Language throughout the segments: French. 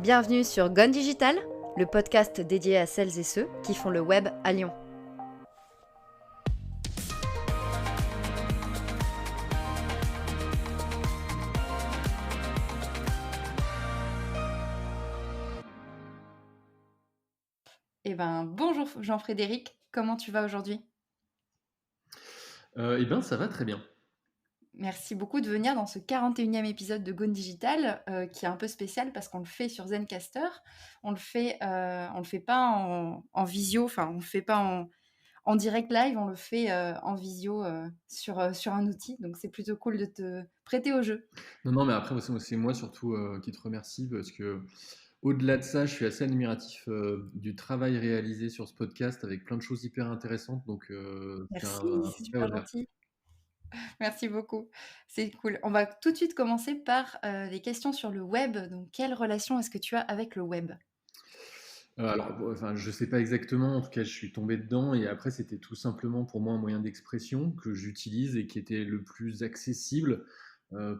Bienvenue sur Gone Digital, le podcast dédié à celles et ceux qui font le web à Lyon. Bonjour Jean-Frédéric, comment tu vas aujourd'hui? Ça va très bien. Merci beaucoup de venir dans ce 41e épisode de Gone Digital, qui est un peu spécial parce qu'on le fait sur Zencastr. On le fait pas en visio, enfin on le fait pas en direct live, on le fait en visio sur un outil. Donc c'est plutôt cool de te prêter au jeu. Non, non, mais après, moi, c'est moi surtout qui te remercie parce que, au-delà de ça, je suis assez admiratif du travail réalisé sur ce podcast avec plein de choses hyper intéressantes. Donc, c'est Merci, un c'est super super honneur. gentil. Merci beaucoup. C'est cool. On va tout de suite commencer par des questions sur le web. Donc, quelle relation est-ce que tu as avec le web? Je sais pas exactement. En tout cas, je suis tombé dedans et après, c'était tout simplement pour moi un moyen d'expression que j'utilise et qui était le plus accessible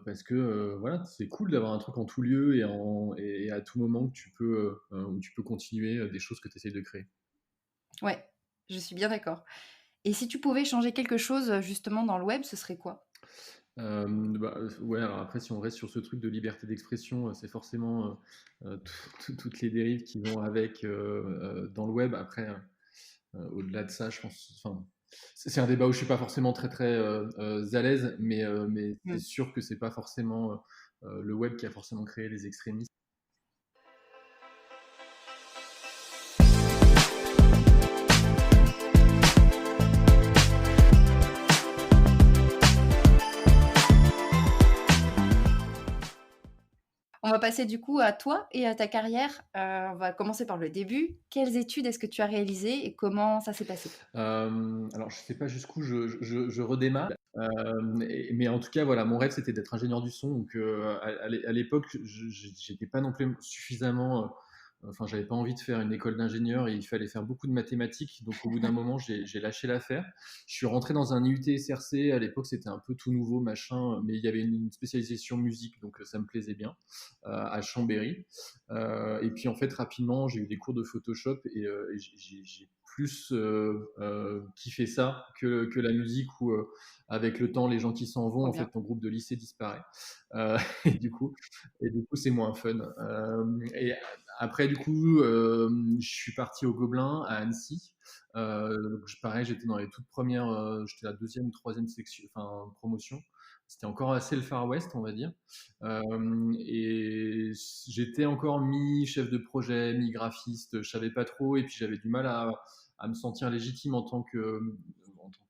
parce que voilà, c'est cool d'avoir un truc en tout lieu et à tout moment que où tu peux continuer des choses que tu essayes de créer. Ouais, je suis bien d'accord. Et si tu pouvais changer quelque chose justement dans le web, ce serait quoi? Ouais, alors après, si on reste sur ce truc de liberté d'expression, c'est forcément toutes les dérives qui vont avec dans le web. Après, au-delà de ça, je pense, enfin, c'est un débat où je suis pas forcément très à l'aise, mais c'est Hmm. sûr que c'est pas forcément le web qui a forcément créé les extrémistes. On va passer du coup à toi et à ta carrière. On va commencer par le début. Quelles études est-ce que tu as réalisées et comment ça s'est passé? Alors, je sais pas jusqu'où je redémarre, mais en tout cas, voilà, mon rêve c'était d'être ingénieur du son. Donc, à l'époque, j'étais pas non plus suffisamment. Enfin, j'avais pas envie de faire une école d'ingénieur et il fallait faire beaucoup de mathématiques. Donc, au bout d'un moment, j'ai lâché l'affaire. Je suis rentré dans un IUT SRC. À l'époque, c'était un peu tout nouveau, machin, mais il y avait une spécialisation musique, donc ça me plaisait bien, à Chambéry. Et puis en fait, rapidement, j'ai eu des cours de Photoshop et j'ai plus kiffé ça que la musique où, avec le temps, les gens qui s'en vont, Trop en fait, bien. ton groupe de lycée disparaît. Euh, et du coup, c'est moins fun. Et après, du coup, je suis parti au Gobelin à Annecy. Donc, pareil, j'étais dans les toutes premières, j'étais la deuxième ou troisième section, enfin promotion. C'était encore assez le Far West, on va dire. Et j'étais encore mi-chef de projet, mi-graphiste, je savais pas trop, et puis j'avais du mal à me sentir légitime en tant que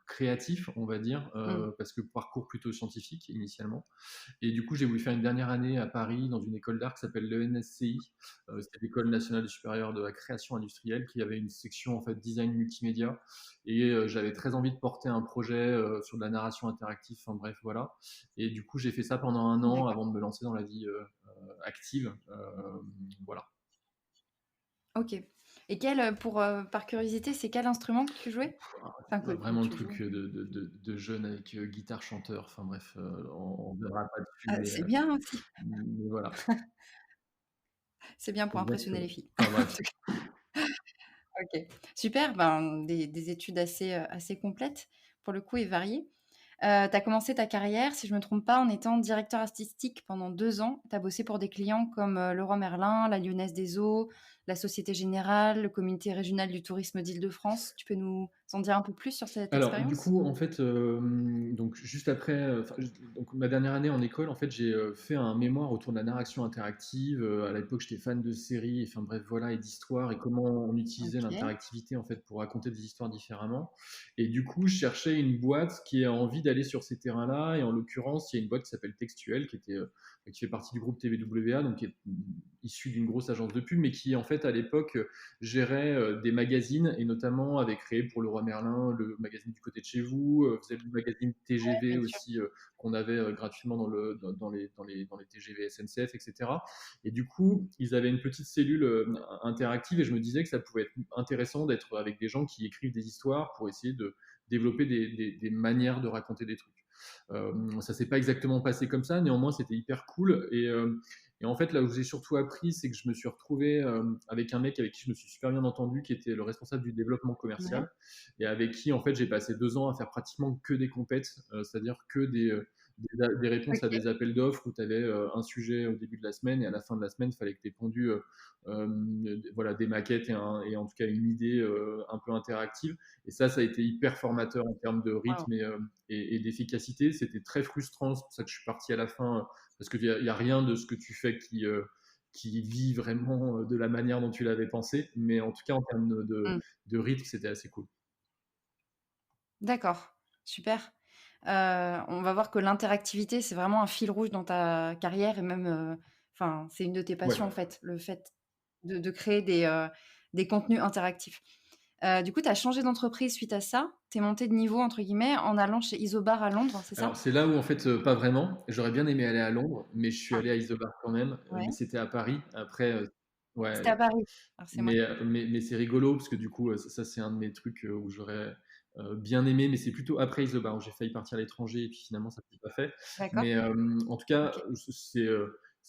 créatif, on va dire, Hmm. parce que parcours plutôt scientifique initialement. Et du coup, j'ai voulu faire une dernière année à Paris dans une école d'art qui s'appelle l'ENSCI. C'était l'École nationale supérieure de la création industrielle, qui avait une section en fait design multimédia. Et j'avais très envie de porter un projet sur de la narration interactive. Enfin bref, voilà. Et du coup, j'ai fait ça pendant un an D'accord. avant de me lancer dans la vie active. Voilà. Ok. Et par curiosité, c'est quel instrument que tu jouais? Enfin, que Vraiment le tu joues. truc de jeune avec guitare chanteur. Enfin bref, on ne verra pas dessus, Ah, c'est bien aussi. mais voilà. C'est bien pour impressionner les Exactement. filles. Enfin bref. OK. Super, des études assez complètes pour le coup et variées. Tu as commencé ta carrière, si je me trompe pas, en étant directeur artistique pendant 2 ans. Tu as bossé pour des clients comme, Leroy Merlin, la Lyonnaise des Eaux, la Société Générale, le Comité régional du tourisme d'Île-de-France. Tu peux nous en dire un peu plus sur cette Alors, du expérience? coup, en fait, donc juste après, donc ma dernière année en école, en fait, j'ai fait un mémoire autour de la narration interactive. À l'époque, j'étais fan de séries, enfin bref, voilà, et d'histoires et comment on utilisait OK. l'interactivité en fait pour raconter des histoires différemment. Et du coup, je cherchais une boîte qui a envie d'aller sur ces terrains-là. Et en l'occurrence, il y a une boîte qui s'appelle Textuel, qui fait partie du groupe TVWA, donc qui est issue d'une grosse agence de pub, mais qui en fait à l'époque gérait des magazines et notamment avait créé pour Leroy Merlin le magazine du côté de chez vous, faisait le magazine TGV Bien sûr. aussi qu'on avait gratuitement dans les TGV SNCF, etc. Et cetera. Et du coup, ils avaient une petite cellule interactive et je me disais que ça pouvait être intéressant d'être avec des gens qui écrivent des histoires pour essayer de développer des manières de raconter des trucs. Ça s'est pas exactement passé comme ça, néanmoins c'était hyper cool Et en fait, là où j'ai surtout appris, c'est que je me suis retrouvé avec un mec avec qui je me suis super bien entendu, qui était le responsable du développement Ouais, commercial, et avec qui, en fait, j'ai passé 2 ans à faire pratiquement que des compètes, c'est-à-dire que des réponses à OK. des appels d'offres où tu avais un sujet au début de la semaine et à la fin de la semaine, il fallait que tu aies pondu voilà, des maquettes et en tout cas une idée un peu interactive. Et ça a été hyper formateur en termes de Waouh. rythme et d'efficacité. C'était très frustrant, c'est pour ça que je suis parti à la fin, parce qu'il y a rien de ce que tu fais qui vit vraiment de la manière dont tu l'avais pensé. Mais en tout cas, en termes Mmh. de rythme, c'était assez cool. D'accord, super. On va voir que l'interactivité, c'est vraiment un fil rouge dans ta carrière et même, enfin, c'est une de tes Ouais. passions, en fait, le fait de créer des contenus interactifs. Du coup, tu as changé d'entreprise suite à ça. Tu es «montée de niveau» entre guillemets en allant chez Isobar à Londres, c'est Alors ça? c'est là où en fait, pas vraiment. J'aurais bien aimé aller à Londres, mais je suis Ah, allé à Isobar quand même, mais ouais. c'était à Paris. Après, C'était ouais, à Paris? Alors c'est moi mais c'est rigolo parce que du coup, ça c'est un de mes trucs, où j'aurais, bien aimé, mais c'est plutôt après Isobar où j'ai failli partir à l'étranger et puis finalement ça s'est pas fait. d'accord, Mais, en tout cas, OK.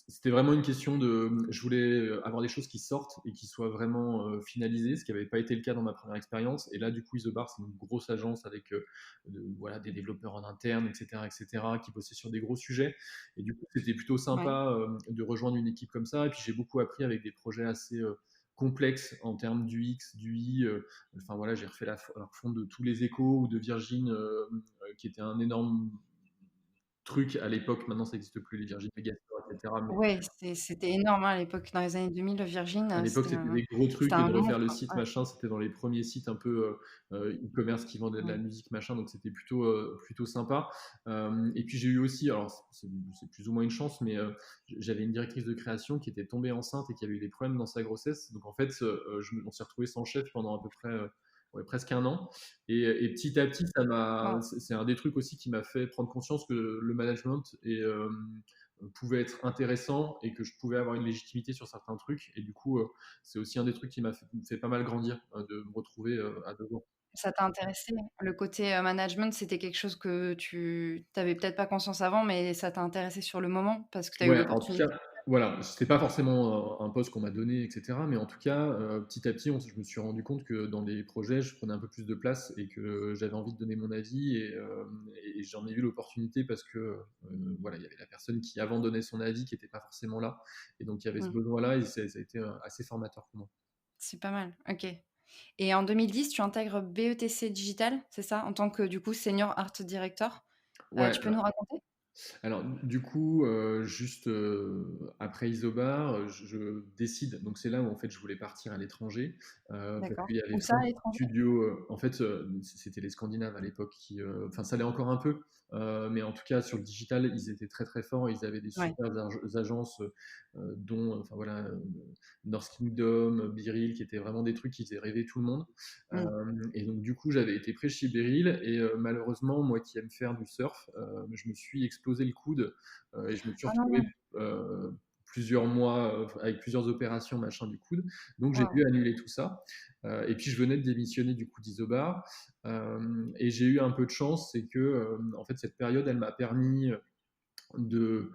c'était vraiment une question de, je voulais, avoir des choses qui sortent et qui soient vraiment, finalisées, ce qui avait pas été le cas dans ma première expérience. Et là, du coup, Isobar, c'est une grosse agence avec, voilà, des développeurs en interne, et cetera, qui bossaient sur des gros sujets. Et du coup, c'était plutôt Ouais. sympa, de rejoindre une équipe comme ça. Et puis j'ai beaucoup appris avec des projets assez, complexes en termes du X, du Y. Enfin voilà, j'ai refait la refonte de tous les échos ou de Virgin, qui était un énorme truc à l'époque. Maintenant, ça n'existe plus, les Virgin Megastore, etc. Mais Ouais, c'était énorme, hein, à l'époque. Dans les années 2000, Virgin, à l'époque, c'était des gros c'était trucs, et un de refaire le monstre. site, Ouais, machin, c'était dans les premiers sites un peu e-commerce qui vendaient de la ouais. musique, machin, donc c'était plutôt sympa. Et puis j'ai eu aussi, alors c'est plus ou moins une chance, mais j'avais une directrice de création qui était tombée enceinte et qui avait eu des problèmes dans sa grossesse. Donc en fait, on s'est retrouvé sans chef pendant à peu près ouais, presque un an. Et petit à petit, Waouh, c'est un des trucs aussi qui m'a fait prendre conscience que le management pouvait être intéressant et que je pouvais avoir une légitimité sur certains trucs. Et du coup, c'est aussi un des trucs qui m'a fait pas mal grandir, de me retrouver à devant. ça t'a intéressé? Le côté, management, c'était quelque chose que tu avais peut-être pas conscience avant, mais ça t'a intéressé sur le moment parce que tu as eu Ouais, en tout cas, l'opportunité? voilà, c'était pas forcément un poste qu'on m'a donné, et cetera, mais en tout cas, petit à petit, je me suis rendu compte que dans les projets, je prenais un peu plus de place et que j'avais envie de donner mon avis. Et j'en ai eu l'opportunité parce que, voilà, il y avait la personne qui avant donnait son avis qui était pas forcément là, et donc il y avait ce Mmh, besoin-là, et ça a été, assez formateur pour moi. c'est pas mal, OK. Et en 2010, tu intègres BETC Digital, c'est ça? En tant que, du coup, senior art director. Ouais. Tu peux nous raconter? Alors, du coup, juste après Isobar, je décide, donc c'est là où en fait je voulais partir à l'étranger, parce D'accord. qu'il y avait Où ça, plein à de l'étranger? studios. En fait, c'était les Scandinaves à l'époque qui, enfin ça l'est encore un peu, mais en tout cas sur le digital, ils étaient très très forts. Ils avaient des Ouais. super agences, dont, enfin voilà, North Kingdom, Biril, qui étaient vraiment des trucs qui faisaient rêver tout le monde. Mmh. Et donc du coup, j'avais été pris chez Beryl, et malheureusement, moi qui aime faire du surf, je me suis explosé le coude, et je me suis Ah retrouvé non! plusieurs mois avec plusieurs opérations machin du coude. Donc j'ai Waouh! dû annuler tout ça. Et puis je venais de démissionner du coup d'Isobar, et j'ai eu un peu de chance, c'est que en fait cette période, elle m'a permis de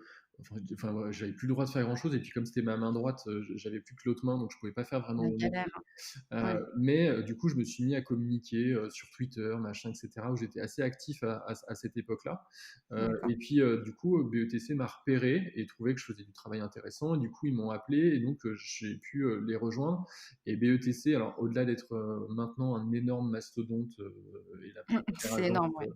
enfin, voilà, j'avais plus le droit de faire grand chose, et puis comme c'était ma main droite, j'avais plus que l'autre main, donc je pouvais pas faire vraiment La mon galère, métier. hein. Ouais, Mais du coup, je me suis mis à communiquer sur Twitter, machin, etc., où j'étais assez actif à cette époque-là. d'accord. Et puis, du coup, BETC m'a repéré et trouvé que je faisais du travail intéressant. Et du coup, ils m'ont appelé, et donc j'ai pu les rejoindre. Et BETC, alors au-delà d'être maintenant un énorme mastodonte et la première C'est agence énorme, ouais.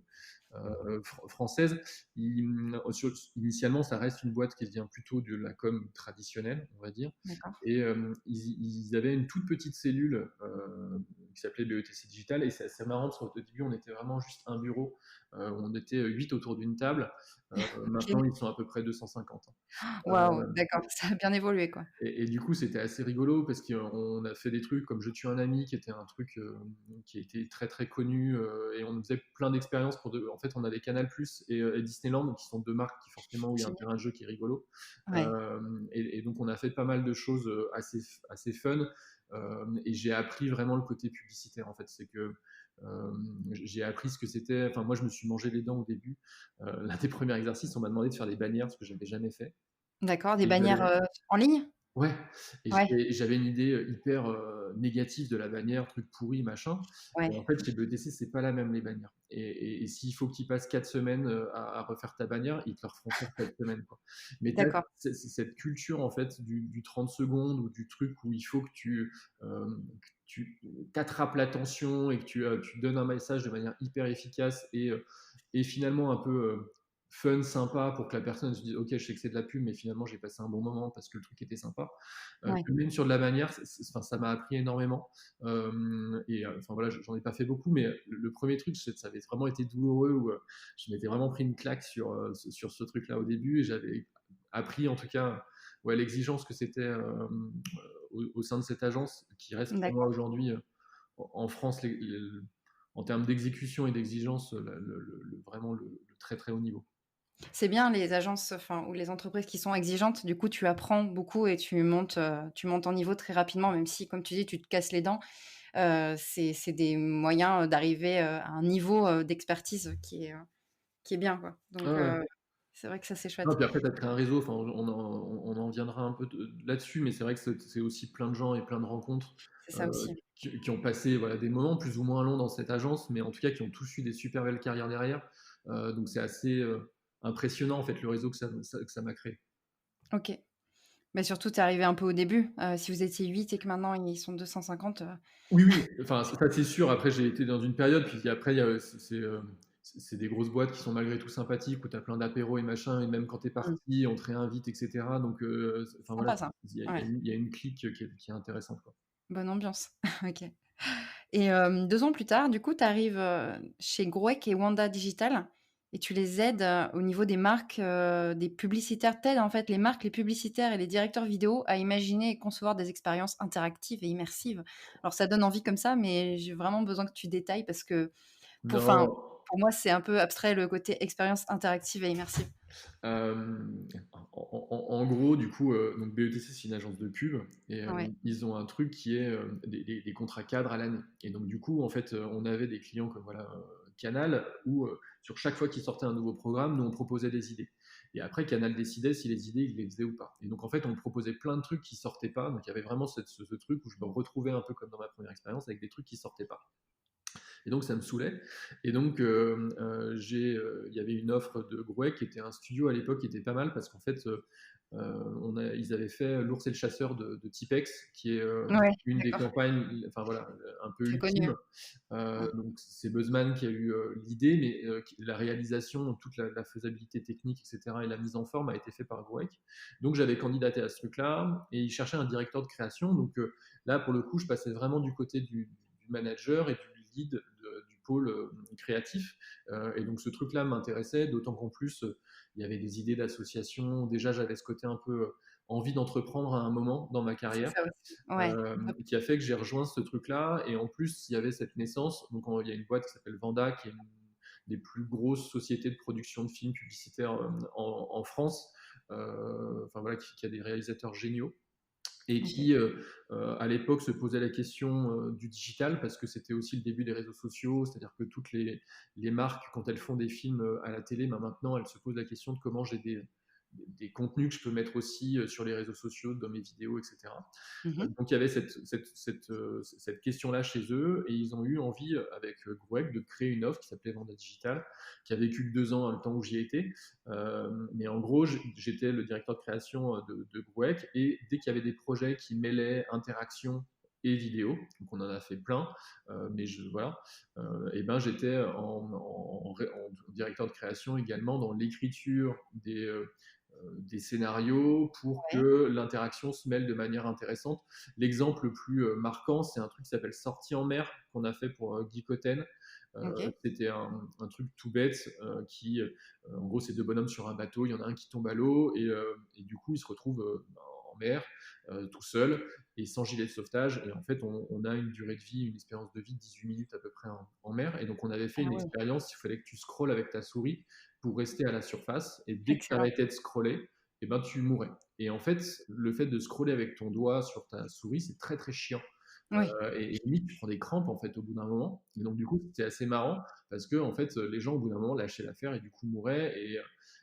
française, initialement, ça reste une boîte qui vient plutôt de la com traditionnelle, on va dire. D'accord. Et ils avaient une toute petite cellule qui s'appelait BETC Digital, et c'est assez marrant parce qu'au début, on était vraiment juste un bureau. On était 8 autour d'une table. Maintenant, OK. ils sont à peu près 250. Waouh, d'accord, ça a bien évolué, quoi. Et du coup, c'était assez rigolo parce qu'on a fait des trucs comme Je tue un ami, qui était un truc qui a été très très connu, et on faisait plein d'expériences en fait, on avait Canal+ et Disneyland, qui sont deux marques qui forcément où il y a un Génial. terrain de jeu qui est rigolo. Ouais. Et donc, on a fait pas mal de choses assez fun. Et j'ai appris vraiment le côté publicitaire, en fait. C'est que j'ai appris ce que c'était. Enfin, moi, je me suis mangé les dents au début. L'un des premiers exercices, on m'a demandé de faire des bannières, ce que j'avais jamais fait. D'accord, des et bannières, j'avais en ligne? Ouais, et Ouais, j'avais une idée, hyper, négative de la bannière, truc pourri, machin, et en ouais, fait, chez BETC, c'est pas la même, les bannières, et s'il faut qu'ils passent 4 semaines, à refaire ta bannière, ils te le refont faire 4 semaines, quoi. Mais tu as d'accord, cette culture, en fait, du 30 secondes, ou du truc où il faut que tu attrapes l'attention, et que tu donnes un message de manière hyper efficace, et finalement un peu, fun, sympa, pour que la personne se dise: «OK, je sais que c'est de la pub, mais finalement j'ai passé un bon moment parce que le truc était sympa». ouais, Que même sur de la manière, enfin, ça m'a appris énormément. Enfin voilà, j'en ai pas fait beaucoup, mais le premier truc, ça avait vraiment été douloureux, où je m'étais vraiment pris une claque sur ce truc-là au début, et j'avais appris, en tout cas, ouais, l'exigence que c'était, au sein de cette agence, qui reste pour moi d'accord. aujourd'hui, en France, en termes d'exécution et d'exigence, vraiment le très très haut niveau. C'est bien les agences, enfin, ou les entreprises qui sont exigeantes, du coup, tu apprends beaucoup et tu montes en niveau très rapidement, même si, comme tu dis, tu te casses les dents. C'est des moyens, d'arriver, à un niveau, d'expertise qui est bien, quoi. Ouais, Donc ouais. c'est vrai que ça, c'est Non, chouette. puis après, tu as créé un réseau, enfin, on en viendra un peu là-dessus, mais c'est vrai que c'est aussi plein de gens et plein de rencontres, C'est ça aussi. qui ont passé, voilà, des moments plus ou moins longs dans cette agence, mais en tout cas qui ont tous eu des super belles carrières derrière. Donc c'est assez, impressionnant, en fait, le réseau que ça m'a créé. OK. Mais surtout, tu es arrivé un peu au début. Si vous étiez 8 et que maintenant ils sont 250, Oui, oui, enfin, ça c'est sûr. Après, j'ai été dans une période, puis après, c'est des grosses boîtes qui sont malgré tout sympathiques, où tu as plein d'apéros et machin, et même quand tu es mmh, parti, on te réinvite, et cetera. Donc, enfin voilà, sympa ça. Ouais, il y a une clique qui est intéressante, quoi. bonne ambiance. OK. Et 2 ans plus tard, du coup, tu arrives, chez Growec et Wanda Digital et tu les aides, au niveau des marques, des publicitaires. Tu aides, en fait, les marques, les publicitaires et les directeurs vidéo à imaginer et concevoir des expériences interactives et immersives. Alors ça donne envie comme ça, mais j'ai vraiment besoin que tu détailles parce que Non. pour moi, c'est un peu abstrait le côté expérience interactive et immersive. En gros, du coup, donc BETC, c'est une agence de pub, et Ouais, ils ont un truc qui est, des contrats cadres à l'année. Et donc du coup, en fait, on avait des clients comme, voilà, Canal, où, sur chaque fois qu'ils sortaient un nouveau programme, nous on proposait des idées. Et après, Canal décidait si les idées, ils les faisaient ou pas. Et donc en fait, on proposait plein de trucs qui sortaient pas. Donc il y avait vraiment ce truc où je me retrouvais un peu comme dans ma première expérience, avec des trucs qui sortaient pas. Et donc ça me saoulait. Et donc, il y avait une offre de Grouet, qui était un studio à l'époque, qui était pas mal, parce qu'en fait, ils avaient fait L'Ours et le Chasseur de Tipex, qui est, ouais, une des d'accord, campagnes, enfin voilà, un peu très connu. ultime. Mmh. Donc c'est Buzzman qui a eu, l'idée, mais la réalisation, toute la faisabilité technique, etc., et la mise en forme a été fait par Grouec. Donc j'avais candidaté à ce truc-là, et ils cherchaient un directeur de création. Donc là, pour le coup, je passais vraiment du côté du manager et du lead du pôle, créatif. Et donc ce truc-là m'intéressait, d'autant qu'en plus, il y avait des idées d'association. Déjà, j'avais ce côté un peu, envie d'entreprendre à un moment dans ma C'est carrière, ça aussi. Ouais, top. qui a fait que j'ai rejoint ce truc-là. Et en plus, il y avait cette naissance. Donc, il y a une boîte qui s'appelle Vanda, qui est une des plus grosses sociétés de production de films publicitaires, en France. Enfin voilà, qui a des réalisateurs géniaux, et OK. qui, à l'époque, se posait la question, du digital, parce que c'était aussi le début des réseaux sociaux. C'est-à-dire que toutes les marques, quand elles font des films, à la télé, ben maintenant, elles se posent la question de comment j'ai des contenus que je peux mettre aussi, sur les réseaux sociaux, dans mes vidéos, etc. Mmh mh. Donc il y avait cette question-là chez eux, et ils ont eu envie, avec, Grouec, de créer une offre qui s'appelait Vanda Digital, qui a vécu que 2 ans, le temps où j'y étais. Mais en gros, j'étais le directeur de création, de Grouec, et dès qu'il y avait des projets qui mêlaient interaction et vidéo, donc on en a fait plein, mais voilà, et ben j'étais en directeur de création également, dans l'écriture des scénarios, pour Ouais, que l'interaction se mêle de manière intéressante. L'exemple le plus, marquant, c'est un truc qui s'appelle Sortie en mer, qu'on a fait pour, Guy Cotten. OK. C'était un truc tout bête, en gros, c'est deux bonhommes sur un bateau, il y en a un qui tombe à l'eau, et du coup, il se retrouve, en mer, tout seul, et sans gilet de sauvetage. Et en fait, on a une durée de vie, une espérance de vie de 18 minutes à peu près en mer. Et donc, on avait fait Ah une ouais, expérience, il fallait que tu scrolles avec ta souris pour rester à la surface. Et dès que tu excellent. arrêtais de scroller, eh ben, tu mourais. Et en fait, le fait de scroller avec ton doigt sur ta souris, c'est très très chiant. Oui, Et limite, tu prends des crampes, en fait, au bout d'un moment. Et donc, du coup, c'était assez marrant, parce que, en fait, les gens, au bout d'un moment, lâchaient l'affaire et du coup mouraient.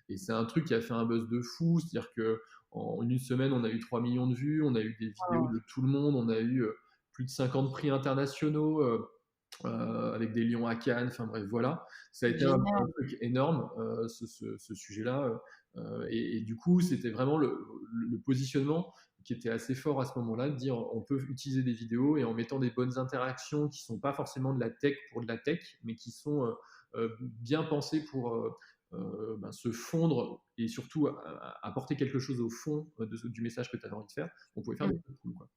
Et c'est un truc qui a fait un buzz de fou. C'est-à-dire que en une semaine, on a eu 3 millions de vues, on a eu des vidéos de tout le monde, on a eu plus de 50 prix internationaux avec des lions à Cannes, enfin bref, voilà. Ça a été un Génial. truc énorme, ce sujet-là. Et du coup, c'était vraiment le positionnement qui était assez fort à ce moment-là, de dire on peut utiliser des vidéos et en mettant des bonnes interactions qui sont pas forcément de la tech pour de la tech, mais qui sont bien pensées pour se fondre et surtout apporter quelque chose au fond du message que tu avais envie de faire. On pouvait faire des Mmh. trucs cool, quoi.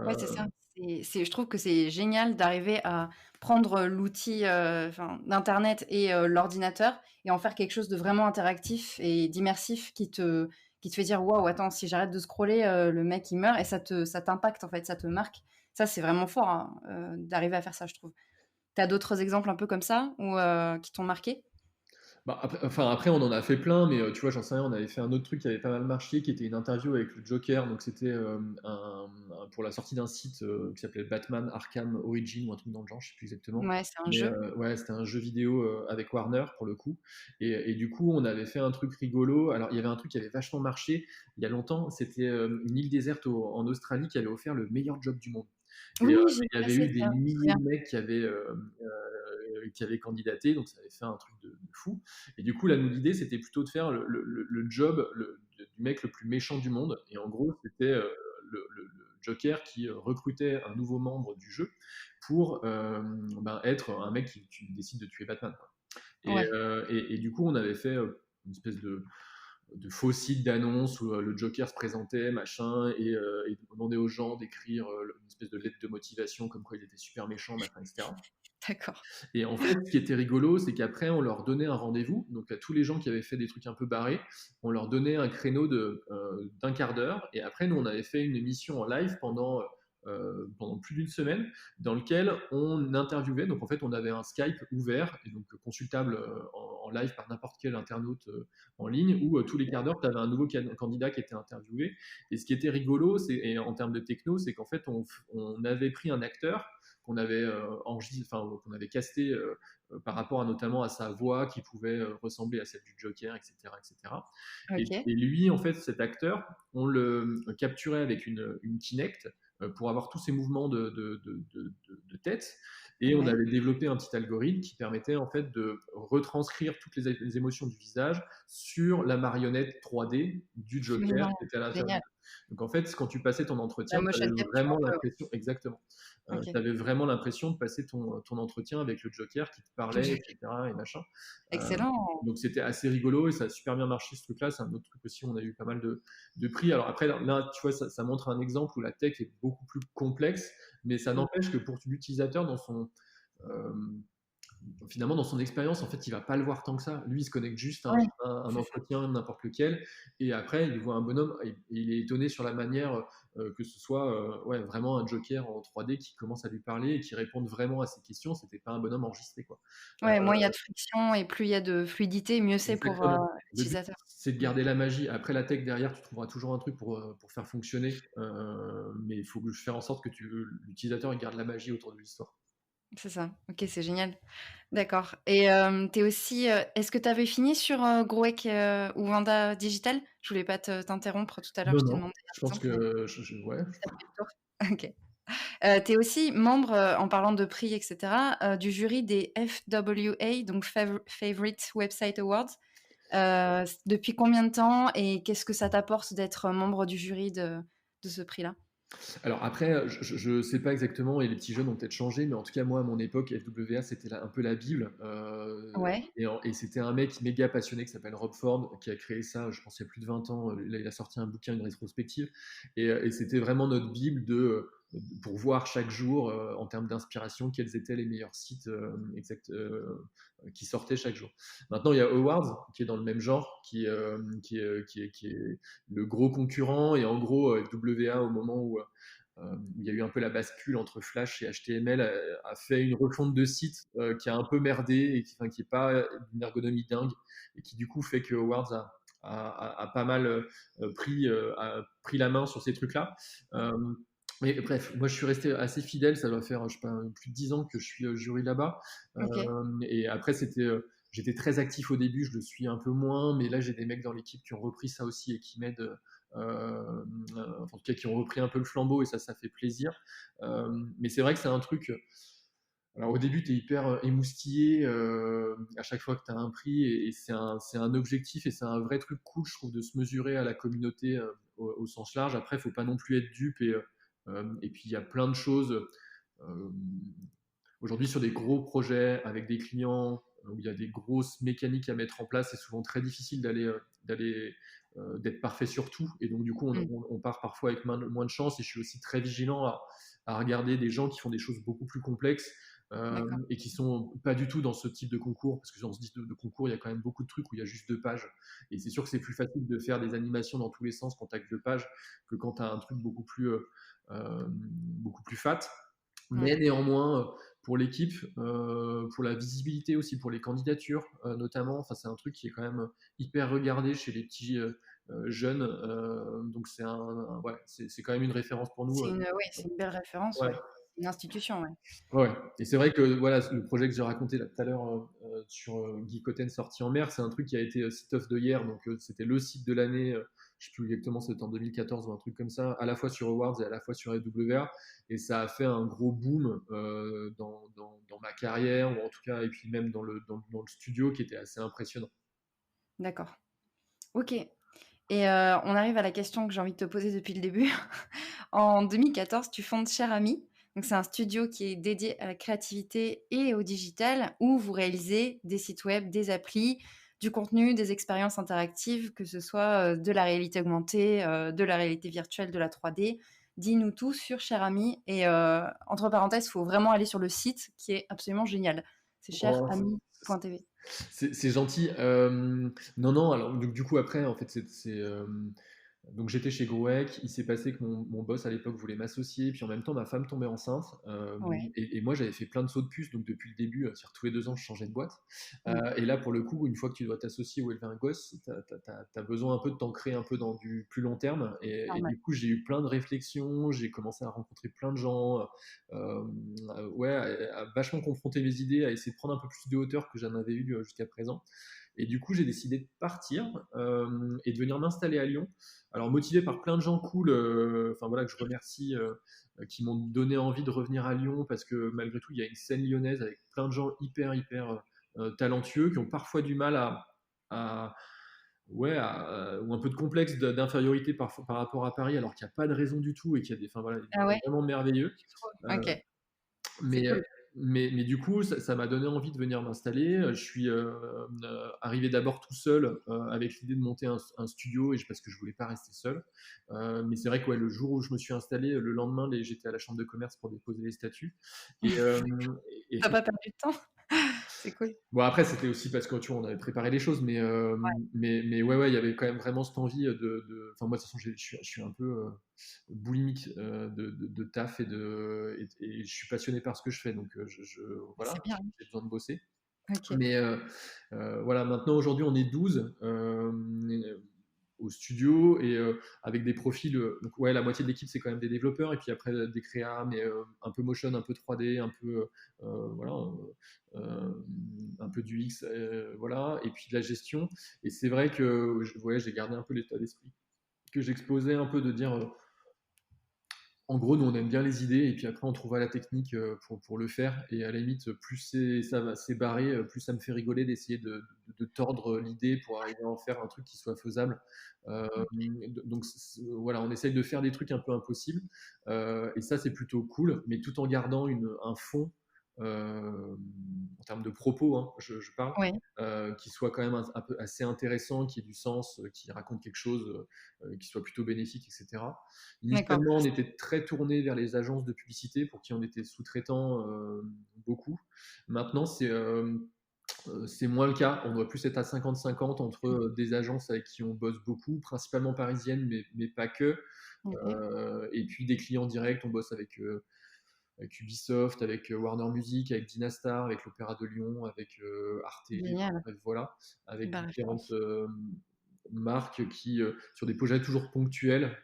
Ouais, c'est Euh, ça. Je trouve que c'est génial d'arriver à prendre, l'outil, enfin, d'internet et l'ordinateur et en faire quelque chose de vraiment interactif et d'immersif qui te fait dire: «Waouh, attends, si j'arrête de scroller, le mec il meurt» et ça t'impacte en fait, ça te marque. Ça, c'est vraiment fort, hein, d'arriver à faire ça, je trouve. Tu as d'autres exemples un peu comme ça ou qui t'ont marqué? Bah, après, on en a fait plein, mais tu vois, j'en sais rien, on avait fait un autre truc qui avait pas mal marché, qui était une interview avec le Joker. Donc, c'était pour la sortie d'un site qui s'appelait Batman Arkham Origin ou un truc dans le genre, je sais plus exactement. Ouais, c'est un Mais jeu. ouais, c'était un jeu vidéo avec Warner pour le coup. Et du coup, on avait fait un truc rigolo. Alors, il y avait un truc qui avait vachement marché il y a longtemps. C'était une île déserte en Australie qui avait offert le meilleur job du monde. Et Oui, j'ai vu il y avait passer eu des ça, je me milliers souviens. de mecs qui avaient candidaté, donc ça avait fait un truc de fou. Et du coup, là, nous, l'idée, c'était plutôt de faire le job du mec le plus méchant du monde. Et en gros, c'était le Joker qui recrutait un nouveau membre du jeu pour être un mec qui décide de tuer Batman, quoi. Ouais, Et du coup, on avait fait une espèce de faux site d'annonce où le Joker se présentait, machin, et demandait aux gens d'écrire une espèce de lettre de motivation comme quoi il était super méchant, machin, etc. d'accord. Et en fait, ce qui était rigolo, c'est qu'après, on leur donnait un rendez-vous. Donc, à tous les gens qui avaient fait des trucs un peu barrés, on leur donnait un créneau d'un quart d'heure. Et après, nous, on avait fait une émission en live pendant plus d'une semaine dans lequel on interviewait. Donc, en fait, on avait un Skype ouvert et donc consultable en live par n'importe quel internaute en ligne où tous les quarts d'heure, tu avais un nouveau candidat qui était interviewé. Et ce qui était rigolo, et en termes de techno, c'est qu'en fait, on avait pris un acteur qu'on avait enregistré, enfin qu'on avait casté par rapport notamment à sa voix qui pouvait ressembler à celle du Joker, etc., etc. OK. Et lui, en fait, cet acteur, on le capturait avec une Kinect pour avoir tous ses mouvements de tête. Et on Ouais. avait développé un petit algorithme qui permettait en fait de retranscrire toutes les émotions du visage sur la marionnette 3D du Joker Non, qui était à l'intérieur. génial. Donc en fait, quand tu passais ton La entretien, tu avais motion capture vraiment un peu, l'impression, exactement, ouais. OK. tu avais vraiment l'impression de passer ton entretien avec le Joker qui te parlait, etc. et machin. Euh, Excellent. donc c'était assez rigolo et ça a super bien marché ce truc-là. C'est un autre truc aussi où on a eu pas mal de prix. Alors après, là tu vois, ça montre un exemple où la tech est beaucoup plus complexe, mais ça Mmh. n'empêche que pour l'utilisateur, euh, finalement, dans son expérience, en fait, il va pas le voir tant que ça. Lui, il se connecte juste à Ouais, un c'est ça. entretien, n'importe lequel, et après, il voit un bonhomme, et il est étonné sur la manière que ce soit ouais, vraiment un Joker en 3D qui commence à lui parler et qui réponde vraiment à ses questions. C'était pas un bonhomme enregistré, quoi. Euh, Ouais, moins il y a de friction et plus il y a de fluidité, mieux c'est pour, Exactement. Le but, l'utilisateur. c'est de Mmh. garder la magie. Après la tech derrière, tu trouveras toujours un truc pour faire fonctionner, mais il faut faire en sorte que l'utilisateur il garde la magie autour de l'histoire. C'est ça. OK, c'est génial. D'accord et tu es aussi, est-ce que tu avais fini sur, Groek, ou Wanda Digital? Je voulais pas t'interrompre tout à l'heure, Non, je t'ai non, demandé je un pense exemple, mais que ouais. tu as fait le tour? OK. Tu es aussi membre, en parlant de prix et cetera, du jury des FWA, donc Favorite Website Awards. Depuis combien de temps et qu'est-ce que ça t'apporte d'être membre du jury de ce prix-là? Alors après, je sais pas exactement et les petits jeunes ont peut-être changé, mais en tout cas moi à mon époque, FWA c'était un peu la bible, Ouais, et c'était un mec méga passionné qui s'appelle Rob Ford qui a créé ça, je pense il y a plus de 20 ans. Là, il a sorti un bouquin, une rétrospective, et c'était vraiment notre bible pour voir chaque jour en termes d'inspiration quels étaient les meilleurs sites qui sortaient chaque jour. Maintenant il y a Awards qui est dans le même genre, qui est le gros concurrent, et en gros FWA au moment où il y a eu un peu la bascule entre Flash et HTML, a fait une refonte de site qui a un peu merdé et qui est pas d'une ergonomie dingue, et qui du coup fait que Awards a pas mal pris la main sur ces trucs-là. Euh, mais bref, moi je suis resté assez fidèle, ça doit faire je sais pas, plus de 10 ans que je suis jury là-bas. OK. Et après j'étais très actif au début, je le suis un peu moins, mais là j'ai des mecs dans l'équipe qui ont repris ça aussi et qui m'aident en tout cas qui ont repris un peu le flambeau et ça fait plaisir. Mais c'est vrai que c'est un truc. Alors au début, tu es hyper émoustillé à chaque fois que tu as un prix et c'est un objectif et c'est un vrai truc cool, je trouve, de se mesurer à la communauté au sens large. Après, il faut pas non plus être dupe et puis il y a plein de choses. Euh, Aujourd'hui, sur des gros projets avec des clients où il y a des grosses mécaniques à mettre en place, c'est souvent très difficile d'être parfait sur tout. Et donc, du coup, Mmh. on part parfois avec moins de chance. Et je suis aussi très vigilant à regarder des gens qui font des choses beaucoup plus complexes D'accord. et qui sont pas du tout dans ce type de concours. Parce que on se dit de concours, il y a quand même beaucoup de trucs où il y a juste 2 pages. Et c'est sûr que c'est plus facile de faire des animations dans tous les sens quand tu as que 2 pages que quand tu as un truc beaucoup plus fat. Ouais. Mais néanmoins, pour l'équipe, pour la visibilité aussi, pour les candidatures notamment, enfin, c'est un truc qui est quand même hyper regardé chez les petits jeunes. Donc ouais, c'est quand même une référence pour nous. C'est une belle référence, Ouais. ouais. C'est une institution, ouais. Ouais, et c'est vrai que voilà, le projet que j'ai raconté là tout à l'heure sur Guy Cotten sorti en mer, c'est un truc qui a été site of the year, donc c'était le site de l'année, je sais plus exactement, c'était en 2014 ou un truc comme ça, à la fois sur Awards et à la fois sur AWR, et ça a fait un gros boom dans ma carrière, ou en tout cas, et puis même dans le studio qui était assez impressionnant. D'accord. OK. Et on arrive à la question que j'ai envie de te poser depuis le début. En 2014, tu fondes Cher Ami. Donc c'est un studio qui est dédié à la créativité et au digital, où vous réalisez des sites web, des applis, du contenu, des expériences interactives, que ce soit, de la réalité augmentée, de la réalité virtuelle, de la 3D. Dis-nous tout sur Cher Ami et entre parenthèses, il faut vraiment aller sur le site qui est absolument génial. C'est Oh, cherami.tv. c'est gentil. Non, non, alors du coup, après, en fait, donc j'étais chez Growec, il s'est passé que mon boss à l'époque voulait m'associer, puis en même temps ma femme tombait enceinte, Ouais. et moi j'avais fait plein de sauts de puce, donc depuis le début, sur tous les 2 ans je changeais de boîte. Mmh. Et là pour le coup, une fois que tu dois t'associer ou élever un gosse, t'as besoin un peu de t'ancrer un peu dans du plus long terme, et Normal. du coup j'ai eu plein de réflexions, j'ai commencé à rencontrer plein de gens, ouais, à vachement confronter mes idées, à essayer de prendre un peu plus de hauteur que j'en avais eu jusqu'à présent. Et du coup, j'ai décidé de partir et de venir m'installer à Lyon. Alors, motivé par plein de gens cool, enfin voilà, que je remercie, qui m'ont donné envie de revenir à Lyon parce que malgré tout, il y a une scène lyonnaise avec plein de gens hyper talentueux qui ont parfois du mal à ouais, ou un peu de complexe d'infériorité par rapport à Paris, alors qu'il n'y a pas de raison du tout et qu'il y a enfin voilà, des Ah gens ouais? vraiment merveilleux. Tu trouves? Euh, OK, c'est mais, cool. mais du coup, ça m'a donné envie de venir m'installer. Je suis arrivé d'abord tout seul avec l'idée de monter un studio parce que je voulais pas rester seul. Mais c'est vrai que ouais, le jour où je me suis installé, le lendemain, j'étais à la chambre de commerce pour déposer les statuts. Et, euh, et, Tu as pas perdu de temps? C'est cool. bon, après, c'était aussi parce que tu vois, on avait préparé les choses, Ouais, mais ouais, ouais, il y avait quand même vraiment cette envie enfin, moi, de toute façon, je suis un peu boulimique de taf et je suis passionné par ce que je fais, donc c'est voilà, bien. j'ai besoin de bosser. OK. Mais voilà, maintenant, aujourd'hui, on est 12 au studio et avec des profils. Donc, ouais, la moitié de l'équipe, c'est quand même des développeurs et puis après des créas, mais un peu motion, un peu 3D, un peu, voilà, euh, un peu du X, voilà, et puis de la gestion. Et c'est vrai que ouais, j'ai gardé un peu l'état d'esprit que j'exposais un peu de dire. En gros, nous, on aime bien les idées, et puis après, on trouvera la technique pour le faire. Et à la limite, plus c'est barré, plus ça me fait rigoler d'essayer de tordre l'idée pour arriver à en faire un truc qui soit faisable. OK. Donc voilà, on essaye de faire des trucs un peu impossibles. Et ça, c'est plutôt cool, mais tout en gardant un fond, en termes de propos, hein, je parle, Oui, qui soit quand même un peu assez intéressant, qui ait du sens, qui raconte quelque chose, qui soit plutôt bénéfique, etc. d'accord. Initialement, on était très tourné vers les agences de publicité pour qui on était sous-traitant beaucoup. Maintenant, c'est moins le cas. On doit plus être à 50-50 entre des agences avec qui on bosse beaucoup, principalement parisiennes, mais pas que. OK. Et puis des clients directs, on bosse avec Ubisoft, avec Warner Music, avec Dynastar, avec l'Opéra de Lyon, avec Arte, enfin, Génial. bref, voilà, avec Belle différentes référence. marques qui, sur des projets toujours ponctuels,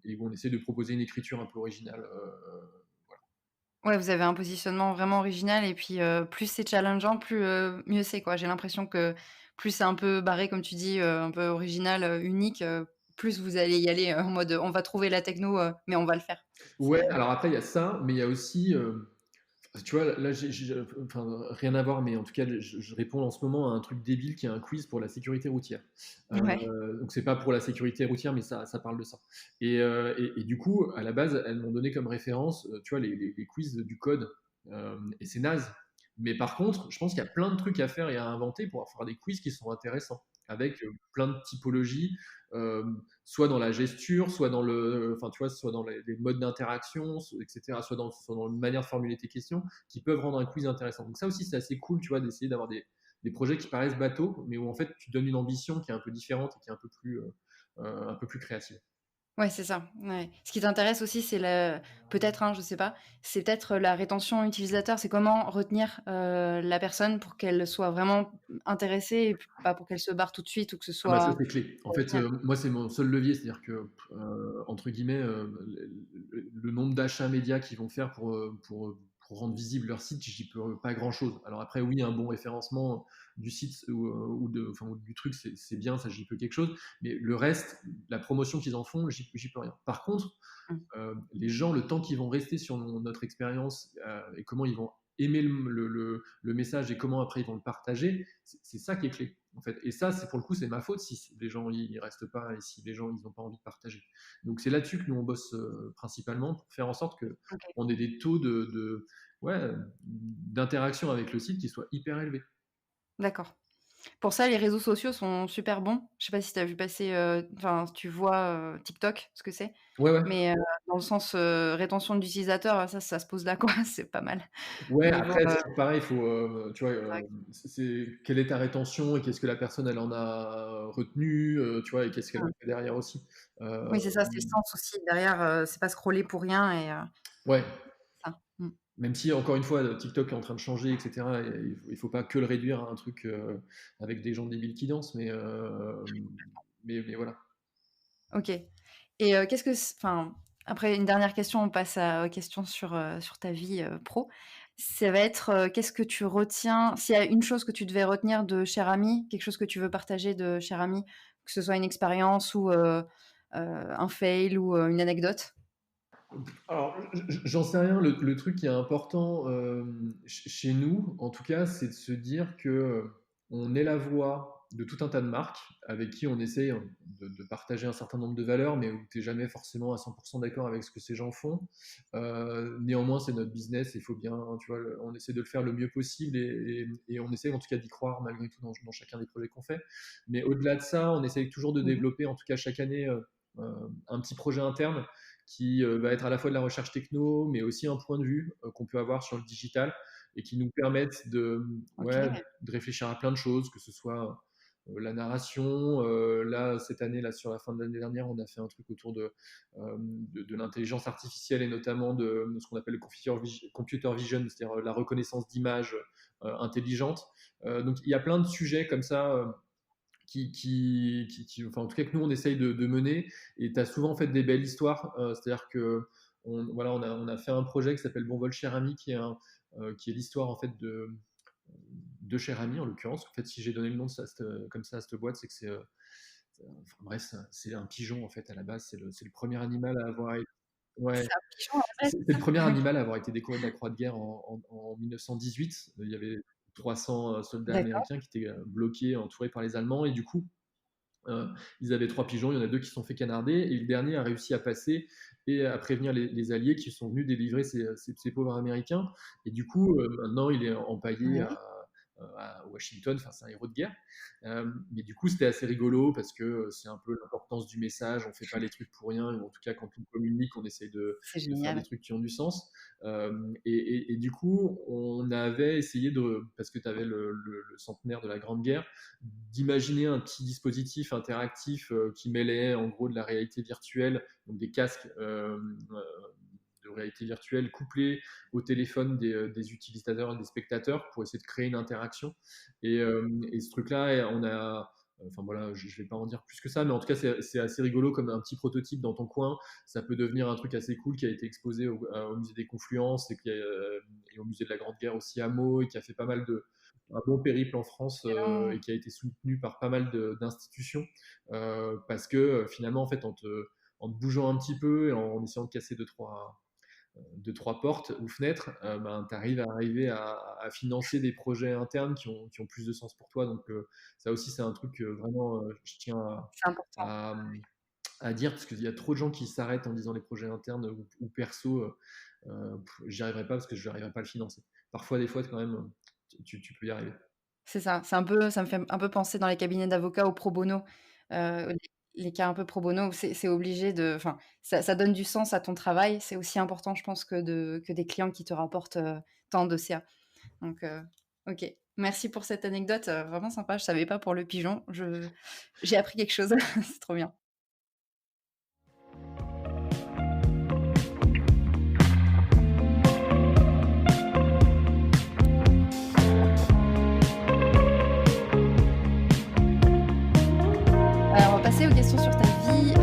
et où on essaie de proposer une écriture un peu originale. Voilà. Ouais, vous avez un positionnement vraiment original et puis, plus c'est challengeant, plus, mieux c'est, quoi. J'ai l'impression que plus c'est un peu barré, comme tu dis, un peu original, unique, plus vous allez y aller, en mode, on va trouver la techno, mais on va le faire. Ouais, C'est, alors après il y a ça, mais il y a aussi, tu vois, là, enfin, rien à voir, mais en tout cas, je réponds en ce moment à un truc débile qui est un quiz pour la sécurité routière. ouais, Donc c'est pas pour la sécurité routière, mais ça parle de ça. Et du coup, à la base, elles m'ont donné comme référence, tu vois, les quiz du code. Et c'est naze. Mais par contre, je pense qu'il y a plein de trucs à faire et à inventer pour faire des quiz qui sont intéressants, avec plein de typologies, euh, soit dans la gesture, soit dans le, enfin, tu vois, soit dans les modes d'interaction, etc., soit dans la manière de formuler tes questions, qui peuvent rendre un quiz intéressant. Donc ça aussi, c'est assez cool, tu vois, d'essayer d'avoir des projets qui paraissent bateaux, mais où en fait, tu donnes une ambition qui est un peu différente et qui est un peu plus créative. ouais, c'est ça, ouais. Ce qui t'intéresse aussi, c'est le peut-être, hein, je sais pas, c'est peut-être la rétention utilisateur. C'est comment retenir, la personne pour qu'elle soit vraiment intéressée et p pas pour qu'elle se barre tout de suite ou que ce Ah bah ça, soit c'est clé. En au fait, final. moi, c'est mon seul levier, c'est-à-dire que, entre guillemets, le nombre d'achats médias qu'ils vont faire pour rendre visible leur site, j'y peux pas grand-chose. Alors après, oui, un bon référencement du site enfin, ou du truc, c'est bien, ça, j'y peux quelque chose. Mais le reste, la promotion qu'ils en font, j'y peux rien. Par contre, Mmh. les gens, le temps qu'ils vont rester sur notre expérience et comment ils vont aimer le message et comment après ils vont le partager, c'est ça qui est clé. En fait. Et ça, c'est pour le coup, c'est ma faute si les gens ils restent pas et si les gens ils n'ont pas envie de partager. Donc c'est là-dessus que nous on bosse principalement pour faire en sorte que OK, on ait des taux ouais, d'interaction avec le site qui soient hyper élevés. d'accord. Pour ça, les réseaux sociaux sont super bons. Je sais pas si tu as vu passer, enfin, tu vois, TikTok, ce que c'est? Ouais, ouais. Mais, dans le sens, rétention d'utilisateurs, ça se pose là, quoi. C'est pas mal Ouais, niveau, après, c'est pareil, il faut, tu vois, interaction. quelle est ta rétention et qu'est-ce que la personne, elle en a retenu, tu vois, et qu'est-ce qu'elle a Mmh. fait derrière aussi. Euh, Oui, c'est ça, c'est le sens aussi derrière, c'est pas scroller pour rien et ouais, ça. Mmh. même si, encore une fois, TikTok est en train de changer, etc., et il faut pas que le réduire à un truc avec des gens débiles qui dansent, mais voilà. OK et qu'est-ce que c enfin, après une dernière question, on passe aux questions sur ta vie, pro. Ça va être, qu'est-ce que tu retiens s'il y a une chose que tu devais retenir de Cher Ami, quelque chose que tu veux partager de Cher Ami, que ce soit une expérience ou, un fail ou, une anecdote? Alors, j'en sais rien. Le truc qui est important chez nous, en tout cas, c'est de se dire que on est la voix de tout un tas de marques avec qui on essaye de partager un certain nombre de valeurs, mais où tu n'es jamais forcément à 100% d'accord avec ce que ces gens font. Néanmoins, c'est notre business, il faut bien, tu vois, on essaie de le faire le mieux possible et on essaie en tout cas d'y croire malgré tout dans chacun des projets qu'on fait. Mais au-delà de ça, on essaye toujours de Mmh. développer, en tout cas chaque année, un petit projet interne qui va être à la fois de la recherche techno, mais aussi un point de vue qu'on peut avoir sur le digital et qui nous permettent ouais, OK. de réfléchir à plein de choses, que ce soit la narration. Là, cette année, là, sur la fin de l'année dernière, on a fait un truc autour de l'intelligence artificielle et notamment de ce qu'on appelle le computer vision, c'est-à-dire la reconnaissance d'images intelligente. Donc, il y a plein de sujets comme ça enfin, en tout cas que nous on essaye de mener. Et tu as souvent fait des belles histoires, c'est-à-dire que voilà, on a fait un projet qui s'appelle Bon Vol Cher Ami, qui est l'histoire en fait de Cher Ami en l'occurrence. En fait, si j'ai donné le nom de ça, comme ça à cette boîte, c'est que enfin, bref, c'est un pigeon en fait à la base. C'est le premier animal à avoir été, ouais, C'est un pigeon à la c'est le premier base? OK. animal à avoir été décoré de la Croix de guerre en 1918. Il y avait 300 soldats D'accord. américains qui étaient bloqués, entourés par les Allemands, et du coup, euh, ils avaient trois pigeons, il y en a deux qui se sont fait canarder, et le dernier a réussi à passer et à prévenir les Alliés qui sont venus délivrer ces pauvres Américains. Et du coup, maintenant, il est empaillé Ouais, à Washington, enfin, c'est un héros de guerre. Mais du coup, c'était assez rigolo parce que c'est un peu l'importance du message, on fait pas les trucs pour rien, ou en tout cas, quand on communique, on essaye c'est de faire des génial. trucs qui ont du sens. Et du coup, on avait essayé parce que tu avais le centenaire de la Grande Guerre, d'imaginer un petit dispositif interactif qui mêlait en gros de la réalité virtuelle, donc des casques de réalité virtuelle couplés au téléphone des utilisateurs et des spectateurs pour essayer de créer une interaction. Et ce truc-là, enfin voilà, je ne vais pas en dire plus que ça, mais en tout cas, c'est assez rigolo comme un petit prototype dans ton coin. Ça peut devenir un truc assez cool qui a été exposé au musée des Confluences et au musée de la Grande Guerre aussi à Meaux et qui a fait pas mal de un bon périple en France et Excellent. qui a été soutenu par pas mal d'institutions parce que finalement en fait en te bougeant un petit peu et en essayant de casser deux, trois portes ou fenêtres, ben, tu arrives à financer des projets internes qui ont plus de sens pour toi. Donc, ça aussi, c'est un truc que vraiment je tiens C'est important. à, à dire parce qu'il y a trop de gens qui s'arrêtent en disant les projets internes ou perso, j'y arriverai pas parce que je n'arriverai pas à le financer. Parfois, des fois, quand même, tu peux y arriver. C'est ça, c'est un peu ça me fait un peu penser dans les cabinets d'avocats au pro bono, les cas un peu pro bono où c'est obligé de enfin, ça donne du sens à ton travail. C'est aussi important, je pense, que des clients qui te rapportent, tant de CA. Donc OK. Merci pour cette anecdote, vraiment sympa. Je savais pas pour le pigeon. J'ai appris quelque chose. C'est trop bien. On va passer aux questions sur ta vie.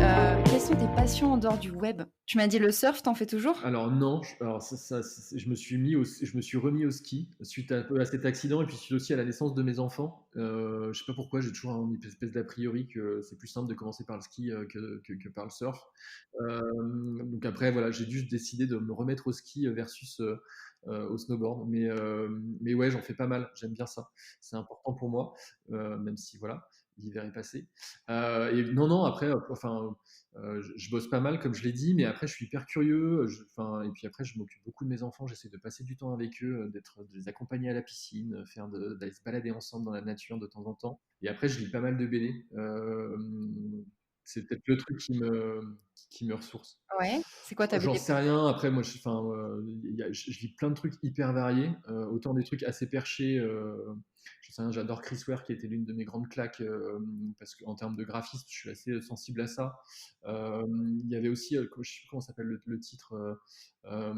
Quelles sont tes passions en dehors du web? Tu m'as dit le surf, tu en fais toujours? Alors non, alors je me suis remis au ski suite à cet accident et puis suite aussi à la naissance de mes enfants. Je sais pas pourquoi, j'ai toujours une espèce d'a priori que c'est plus simple de commencer par le ski que par le surf. Donc après, voilà, j'ai dû décider de me remettre au ski versus au snowboard. Mais ouais, j'en fais pas mal. J'aime bien ça. C'est important pour moi, même si voilà, l'hiver est passé. Et non, non, après, enfin, je bosse pas mal, comme je l'ai dit, mais après, je suis hyper curieux. Enfin, et puis après, je m'occupe beaucoup de mes enfants. J'essaie de passer du temps avec eux, de les accompagner à la piscine, d'aller se balader ensemble dans la nature de temps en temps. Et après, je lis pas mal de BD. C'est peut-être le truc qui me ressource. Ouais. C'est quoi ta J'en BD sais préférée? rien. Après, moi, enfin, je lis plein de trucs hyper variés, autant des trucs assez perchés. Je sais rien, j'adore Chris Ware, qui était l'une de mes grandes claques, parce qu'en termes de graphisme, je suis assez sensible à ça. Il y avait aussi, je sais plus comment s'appelle le titre, euh,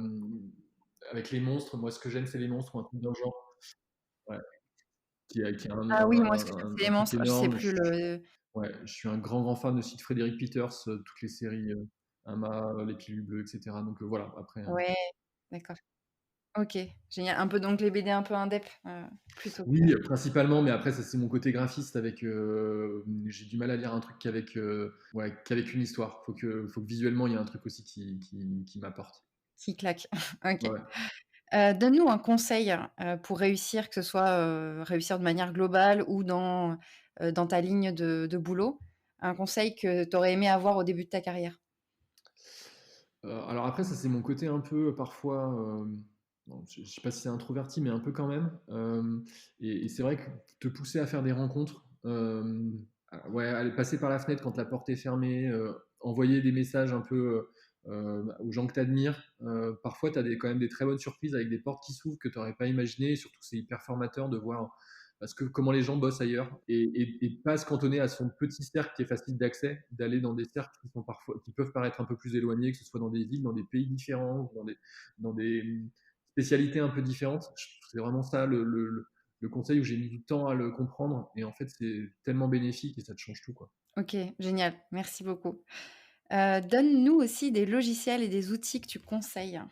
avec les monstres. Moi, ce que j'aime, c'est les monstres ou un truc dans le genre. Ouais. Qui a Ah oui, moi, ce que j'aime, c'est les un truc monstres. Je sais énorme. plus le Ouais, je suis un grand fan aussi de Frédéric Peters, toutes les séries, Ama, Les Pilules Bleues, etc. Donc voilà, après. ouais, d'accord. OK, génial. Un peu donc les BD un peu indép, plutôt que Oui, principalement, mais après, ça c'est mon côté graphiste avec. J'ai du mal à lire un truc ouais, qu'avec une histoire. Faut que visuellement il y ait un truc aussi qui m'apporte. qui claque. OK. Ouais. Donne-nous un conseil, pour réussir, que ce soit, réussir de manière globale ou dans ta ligne de boulot. Un conseil que tu aurais aimé avoir au début de ta carrière? Alors après, ça c'est mon côté un peu parfois. Bon, je sais pas si c'est introverti, mais un peu quand même. Et c'est vrai que te pousser à faire des rencontres, ouais, aller passer par la fenêtre quand la porte est fermée, envoyer des messages un peu aux gens que tu admires. Parfois, tu as quand même des très bonnes surprises avec des portes qui s'ouvrent que tu n'aurais pas imaginé. Et surtout, c'est hyper formateur de voir comment les gens bossent ailleurs et pas se cantonner à son petit cercle qui est facile d'accès, d'aller dans des cercles qui peuvent paraître un peu plus éloignés, que ce soit dans des villes, dans des pays différents, dans des spécialités un peu différentes. C'est vraiment ça le conseil où j'ai mis du temps à le comprendre et en fait c'est tellement bénéfique et ça te change tout quoi. OK, génial, merci beaucoup. Donne-nous aussi des logiciels et des outils que tu conseilles. Alors,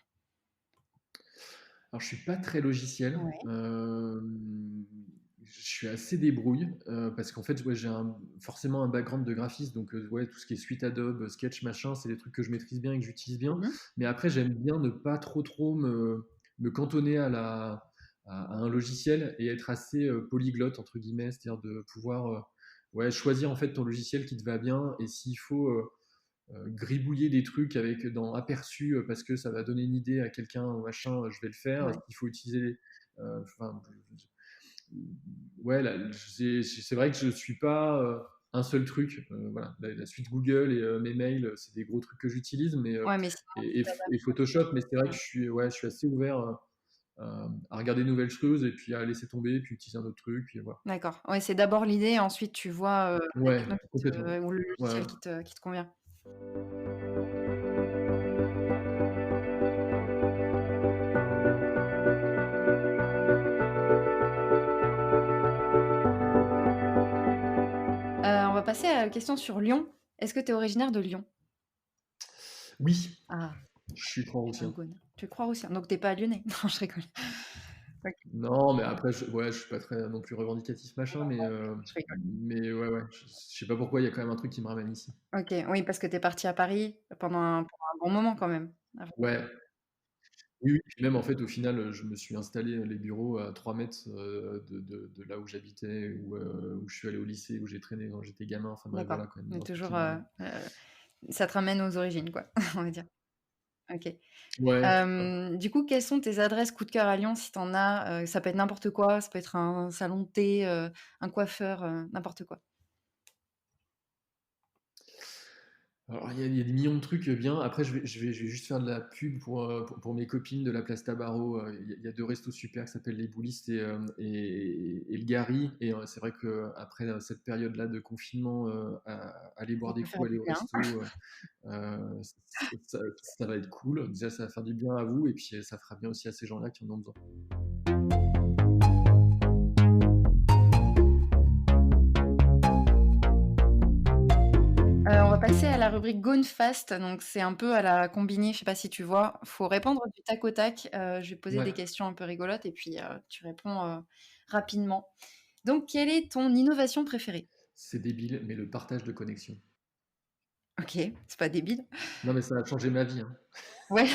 je suis pas très logiciel. Ouais. Je suis assez débrouille parce qu'en fait, ouais, forcément un background de graphiste, donc ouais, tout ce qui est suite Adobe, Sketch, machin, c'est des trucs que je maîtrise bien et que j'utilise bien. Mmh. Mais après, j'aime bien ne pas trop me cantonner à un logiciel et être assez polyglotte entre guillemets, c'est-à-dire de pouvoir ouais, choisir en fait ton logiciel qui te va bien et s'il faut gribouiller des trucs dans aperçu parce que ça va donner une idée à quelqu'un machin, je vais le faire. Ouais. Il faut utiliser, enfin, ouais, c'est vrai que je suis pas un seul truc. Voilà, la suite Google et mes mails, c'est des gros trucs que j'utilise, Ouais, mais sinon tu et t'adaptes. Photoshop. Mais c'est vrai que Mmh. ouais, je suis assez ouvert à regarder de nouvelles choses et puis à laisser tomber, puis utiliser un autre truc, puis voilà. D'accord. Ouais, c'est d'abord l'idée, ensuite tu vois, la Ouais, techno complètement. ou le Ouais, ouais. logiciel qui te convient. On va passer à la question sur Lyon. Est-ce que tu es originaire de Lyon? Oui, Ah. Je suis Croix-Roussien. Gaune. Tu crois aussi? Donc tu pas lyonnais? Non, je rigole. OK. Non, mais après, je suis pas très non plus revendicatif machin, Je rigole. mais ouais, je sais pas pourquoi, il y a quand même un truc qui me ramène ici. OK, oui, parce que tu es parti à Paris pendant un bon moment quand même, avant. Ouais, oui, oui, puis même en fait, au final, je me suis installé, les bureaux à 3 mètres de là où j'habitais, où je suis allé au lycée, où j'ai traîné quand j'étais gamin. Enfin bref, D'accord, voilà, quand même, il y mais a un truc qui toujours, me ramène. ça te ramène aux origines quoi, on va dire. OK. Ouais, c'est ça. Du coup, quelles sont tes adresses coup de cœur à Lyon si tu en as? Ça peut être n'importe quoi, ça peut être un salon de thé, un coiffeur, n'importe quoi. Alors il y a des millions de trucs, bien. Après je vais juste faire de la pub pour mes copines de la place Tabarot, il y a 2 restos super qui s'appellent Les Boulistes et le Gary et c'est vrai qu'après, cette période-là de confinement, aller Ça boire des peut faire coups, aller du au bien. resto, ça va être cool. Déjà, ça va faire du bien à vous et puis, ça fera bien aussi à ces gens-là qui en ont besoin. On va passer à la rubrique Gone Fast, donc c'est un peu à la Combini, je sais pas si tu vois? Faut répondre du tac au tac, je vais poser Ouais, des questions un peu rigolotes et puis, tu réponds, rapidement. Donc quelle est ton innovation préférée? c'est débile, mais le partage de connexion. OK, c'est pas débile. Non, mais ça a changé ma vie, hein. Ouais,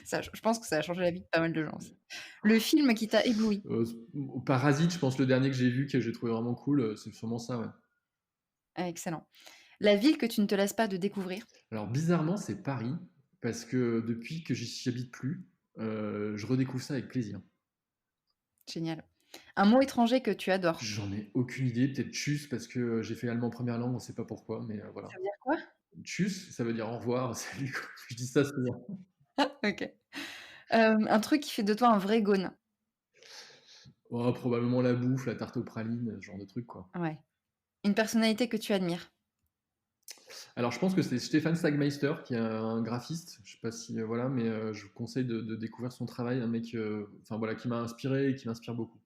ça je pense que ça a changé la vie de pas mal de gens aussi. Le film qui t'a ébloui? S Parasite, je pense le dernier que j'ai vu, que j'ai trouvé vraiment cool, c'est sûrement ça, ouais. Ah excellent. La ville que tu ne te laisses pas de découvrir? Alors bizarrement, c'est Paris, parce que depuis que j'y habite plus, je redécouvre ça avec plaisir. Génial. Un mot étranger que tu adores? J'en ai aucune idée, peut-être tschüss parce que j'ai fait allemand première langue, on sait pas pourquoi, mais Ça voilà. veut dire quoi? Tschüss, ça veut dire au revoir, salut quoi. Je dis ça souvent. OK. Un truc qui fait de toi un vrai Gone? Oh, probablement la bouffe, la tarte aux pralines, ce genre de truc quoi. Ouais. Une personnalité que tu admires? Alors je pense que c'est Stéphane Sagmeister qui est un graphiste, je sais pas si, voilà, mais je vous conseille de découvrir son travail, un mec, enfin voilà, qui m'a inspiré et qui m'inspire beaucoup.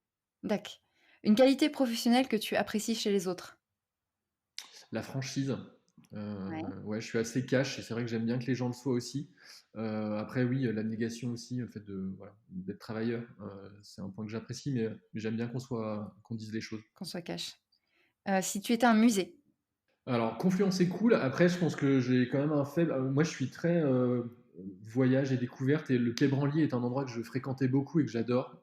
Dac. Une qualité professionnelle que tu apprécies chez les autres? La franchise, Ouais. ouais, je suis assez cash et c'est vrai que j'aime bien que les gens le soient aussi. Après oui, l'abnégation aussi, le fait de voilà, d'être travailleur, c'est un point que j'apprécie, mais j'aime bien qu'on dise les choses. Qu'on soit cash. Si tu étais un musée? Alors Confluence c'est cool, après je pense que j'ai quand même un faible moi je suis très, voyage et découverte et le Quai Branly est un endroit que je fréquentais beaucoup et que j'adore,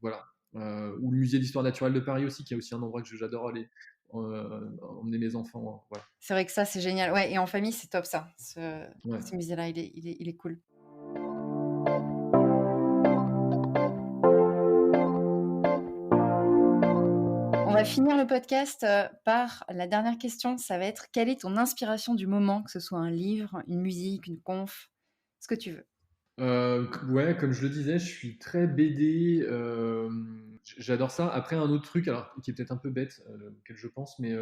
voilà, ou le musée d'histoire naturelle de Paris aussi, qui est aussi un endroit que j'adore aller, emmener mes enfants, voilà. C'est vrai que ça, c'est génial. Ouais et en famille, c'est top ça. Ce Ouais. musée-là, il est cool. On va finir le podcast, par la dernière question. Ça va être: quelle est ton inspiration du moment? Que ce soit un livre, une musique, une conf, ce que tu veux. Ouais, comme je le disais, je suis très BD, j'adore ça. Après un autre truc, alors qui est peut-être un peu bête, auquel je pense, mais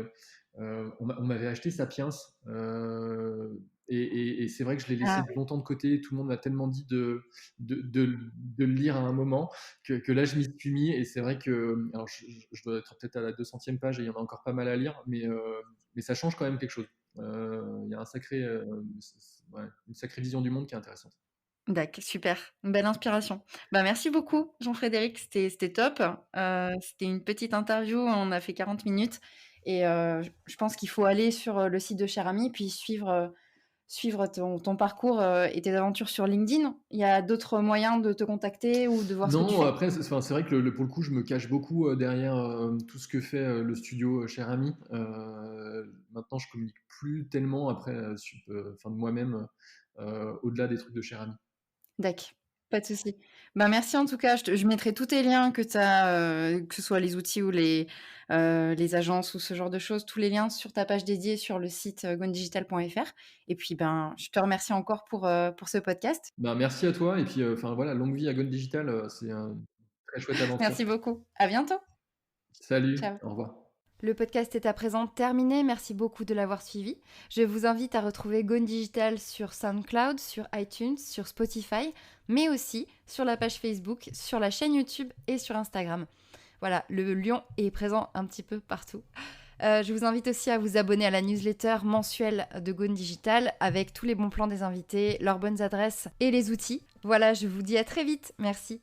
on m'avait acheté Sapiens, et c'est vrai que je l'ai Ah laissé longtemps de côté. Tout le monde m'a tellement dit de le lire à un moment que là je m'y suis mis et c'est vrai que alors je dois être peut-être à la 200e page et il y en a encore pas mal à lire, mais ça change quand même quelque chose. Il y a un sacré, ouais, une sacrée vision du monde qui est intéressante. super, une belle inspiration. Bah, merci beaucoup Jean-Frédéric, c'était top. C'était une petite interview, on a fait 40 minutes et je pense qu'il faut aller sur, le site de Cher Ami, puis suivre ton parcours, et tes aventures sur LinkedIn. Il y a d'autres moyens de te contacter ou de voir ce que tu Non, fais? après, enfin, c'est vrai que pour le coup, je me cache beaucoup derrière tout ce que fait le studio Cher Ami. Maintenant, je communique plus tellement après, enfin, de moi-même, au-delà des trucs de Cher Ami. Dac, pas de souci. Bah, merci en tout cas, je mettrai tous tes liens que tu as, que ce soit les outils ou les agences ou ce genre de choses, tous les liens sur ta page dédiée sur le site, gonedigital.fr et puis, ben, je te remercie encore pour ce podcast. Ben, merci à toi et puis, enfin, voilà, longue vie à Gone Digital, c'est une très chouette aventure. Merci beaucoup. À bientôt. Salut, Ciao. au revoir. Le podcast est à présent terminé. Merci beaucoup de l'avoir suivi. Je vous invite à retrouver Gone Digital sur SoundCloud, sur iTunes, sur Spotify, mais aussi sur la page Facebook, sur la chaîne YouTube et sur Instagram. Voilà, le lion est présent un petit peu partout. Je vous invite aussi à vous abonner à la newsletter mensuelle de Gone Digital avec tous les bons plans des invités, leurs bonnes adresses et les outils. Voilà, je vous dis à très vite. Merci.